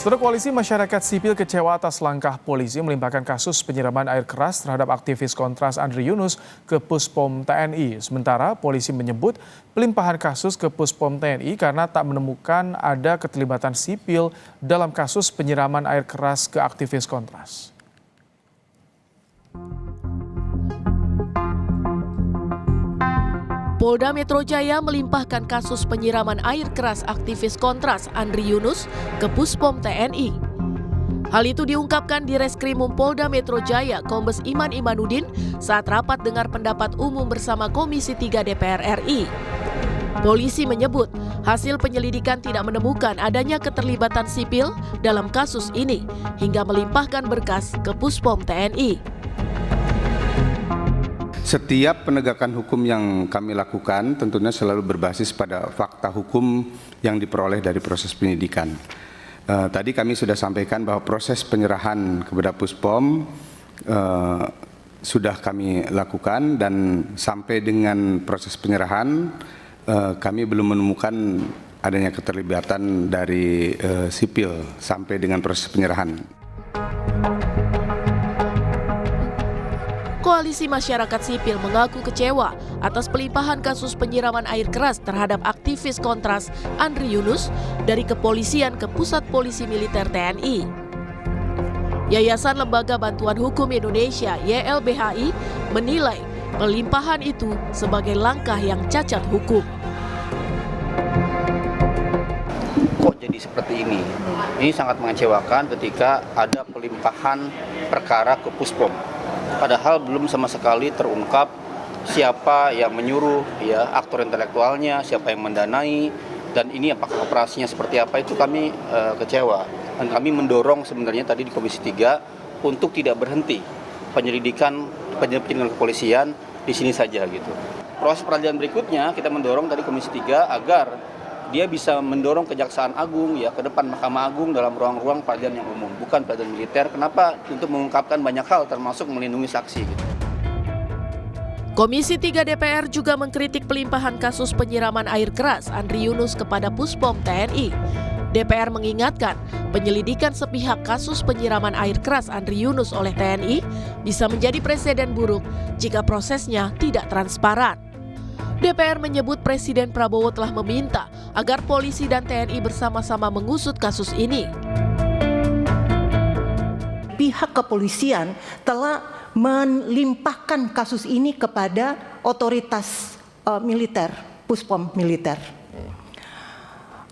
Saudara, Koalisi Masyarakat Sipil kecewa atas langkah polisi melimpahkan kasus penyiraman air keras terhadap aktivis Kontras Andri Yunus ke Puspom TNI. Sementara polisi menyebut pelimpahan kasus ke Puspom TNI karena tak menemukan ada keterlibatan sipil dalam kasus penyiraman air keras ke aktivis Kontras. Polda Metro Jaya melimpahkan kasus penyiraman air keras aktivis Kontras Andri Yunus ke Puspom TNI. Hal itu diungkapkan di Reskrimum Polda Metro Jaya Kombes Iman Imanuddin saat rapat dengar pendapat umum bersama Komisi 3 DPR RI. Polisi menyebut hasil penyelidikan tidak menemukan adanya keterlibatan sipil dalam kasus ini hingga melimpahkan berkas ke Puspom TNI. Setiap penegakan hukum yang kami lakukan tentunya selalu berbasis pada fakta hukum yang diperoleh dari proses penyidikan. Tadi kami sudah sampaikan bahwa proses penyerahan kepada Puspom sudah kami lakukan dan sampai dengan proses penyerahan kami belum menemukan adanya keterlibatan dari sipil sampai dengan proses penyerahan. Koalisi Masyarakat Sipil mengaku kecewa atas pelimpahan kasus penyiraman air keras terhadap aktivis Kontras Andri Yunus dari kepolisian ke Pusat Polisi Militer TNI. Yayasan Lembaga Bantuan Hukum Indonesia YLBHI menilai pelimpahan itu sebagai langkah yang cacat hukum. Kok jadi seperti ini? Ini sangat mengecewakan ketika ada pelimpahan perkara ke Puspom. Padahal belum sama sekali terungkap siapa yang menyuruh, ya, aktor intelektualnya, siapa yang mendanai, dan ini apakah operasinya seperti apa, itu kami kecewa. Dan kami mendorong sebenarnya tadi di Komisi 3 untuk tidak berhenti penyelidikan kepolisian di sini saja gitu. Proses peradilan berikutnya kita mendorong tadi Komisi 3 agar dia bisa mendorong Kejaksaan Agung ya ke depan Mahkamah Agung dalam ruang-ruang peradilan yang umum, bukan peradilan militer. Kenapa? Untuk mengungkapkan banyak hal termasuk melindungi saksi gitu. Komisi 3 DPR juga mengkritik pelimpahan kasus penyiraman air keras Andri Yunus kepada Puspom TNI. DPR mengingatkan penyelidikan sepihak kasus penyiraman air keras Andri Yunus oleh TNI bisa menjadi presiden buruk jika prosesnya tidak transparan. DPR menyebut Presiden Prabowo telah meminta agar polisi dan TNI bersama-sama mengusut kasus ini. Pihak kepolisian telah melimpahkan kasus ini kepada otoritas militer, Puspom militer.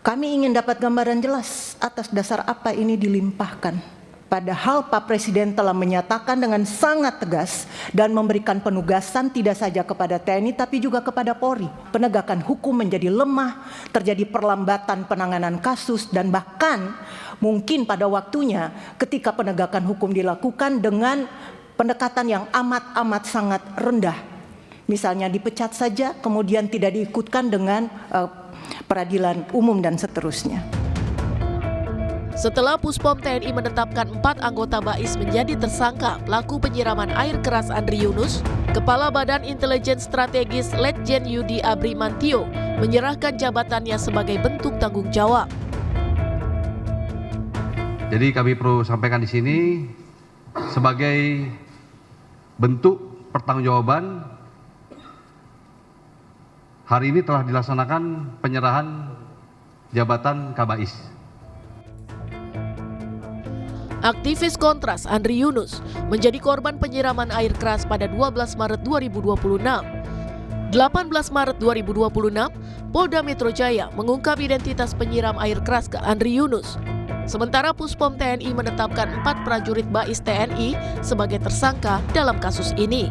Kami ingin dapat gambaran jelas atas dasar apa ini dilimpahkan. Padahal Pak Presiden telah menyatakan dengan sangat tegas dan memberikan penugasan tidak saja kepada TNI tapi juga kepada Polri. Penegakan hukum menjadi lemah, terjadi perlambatan penanganan kasus dan bahkan mungkin pada waktunya ketika penegakan hukum dilakukan dengan pendekatan yang amat sangat rendah. Misalnya dipecat saja kemudian tidak diikutkan dengan peradilan umum dan seterusnya. Setelah Puspom TNI menetapkan 4 anggota BAIS menjadi tersangka pelaku penyiraman air keras Andri Yunus, Kepala Badan Intelijen Strategis Letjen Yudi Abrimantio menyerahkan jabatannya sebagai bentuk tanggung jawab. Jadi kami perlu sampaikan di sini sebagai bentuk pertanggungjawaban hari ini telah dilaksanakan penyerahan jabatan Kabais. Aktivis Kontras Andri Yunus menjadi korban penyiraman air keras pada 12 Maret 2026. 18 Maret 2026, Polda Metro Jaya mengungkap identitas penyiram air keras ke Andri Yunus. Sementara Puspom TNI menetapkan 4 prajurit BAIS TNI sebagai tersangka dalam kasus ini.